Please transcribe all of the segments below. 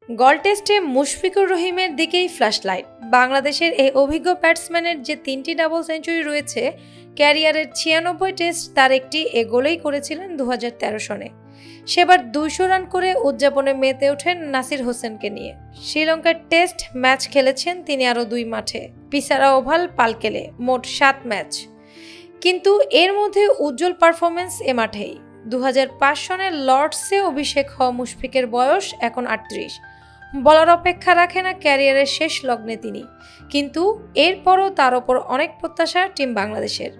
গল টেস্টে মুশফিকুর রহিমের দিকেই ফ্ল্যাশলাইট। বাংলাদেশের এই অভিজ্ঞ ব্যাটসম্যানের যে 3টি ডাবল সেঞ্চুরি রয়েছে, ক্যারিয়ারের 96 টেস্ট তার একটি গোলেই করেছিলেন 2013 সনে। সেবার 200 রান করে উদযাপনে মেতে ওঠেন নাসির হোসেনকে নিয়ে। শ্রীলঙ্কার টেস্ট ম্যাচ খেলেছেন তিনি আরও 2 মাঠে, পিসারা ওভাল, পালকেলে, মোট 7 ম্যাচ। কিন্তু এর মধ্যে উজ্জ্বল পারফরমেন্স এ মাঠেই। 2005 সনের লর্ডসে অভিষেক হওয়া মুশফিকের বয়স এখন 38। বলার অপেক্ষা রাখে না ক্যারিয়ারের শেষ লগ্নে তিনি, কিন্তু এরপরও তার ওপর অনেক প্রত্যাশা টিম বাংলাদেশের।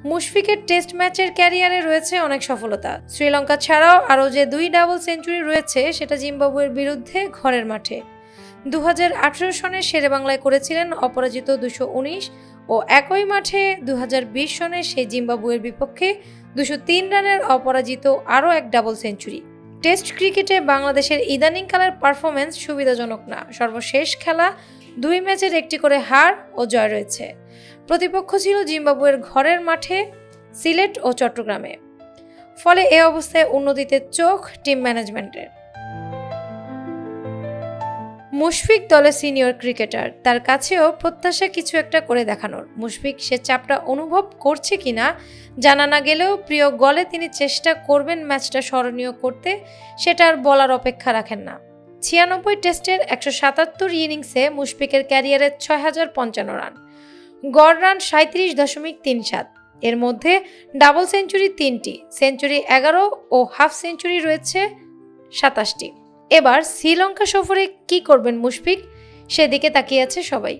মুশফিকের টেস্ট ম্যাচের ক্যারিয়ারে রয়েছে অনেক সফলতা। শ্রীলঙ্কা ছাড়াও আরও যে 2 ডাবল সেঞ্চুরি রয়েছে সেটা জিম্বাবুয়ের বিরুদ্ধে ঘরের মাঠে। 2018 সনে শেরেবাংলায় করেছিলেন অপরাজিত 219 ও একই মাঠে 2020 সনে সেই জিম্বাবুয়ের বিপক্ষে 203 রানের অপরাজিত আরও এক ডাবল সেঞ্চুরি। টেস্ট ক্রিকেটে বাংলাদেশের ইদানিংকালের পারফরমেন্স সুবিধাজনক না। সর্বশেষ খেলা 2 ম্যাচের একটি করে হার ও জয় রয়েছে। প্রতিপক্ষ ছিল জিম্বাবুয়ের ঘরের মাঠে সিলেট ও চট্টগ্রামে। ফলে এ অবস্থায় উন্নতিতে চোখ টিম ম্যানেজমেন্টের। মুশফিক দলের সিনিয়র ক্রিকেটার, তার কাছেও প্রত্যাশা কিছু একটা করে দেখানোর। মুশফিক সে চাপটা অনুভব করছে কিনা জানা না গেলেও প্রিয় গলে তিনি চেষ্টা করবেন ম্যাচটা স্মরণীয় করতে, সেটা আর বলার অপেক্ষা রাখেন না। 96 টেস্টের 177 ইনিংসে মুশফিকের ক্যারিয়ারে 6055 রান, গড় রান 37.37। এর মধ্যে ডাবল সেঞ্চুরি 3টি, সেঞ্চুরি 11 ও হাফ সেঞ্চুরি রয়েছে 27টি। এবার শ্রীলঙ্কা সফরে কি করবেন মুশফিক, সেদিকে তাকিয়ে আছে সবাই।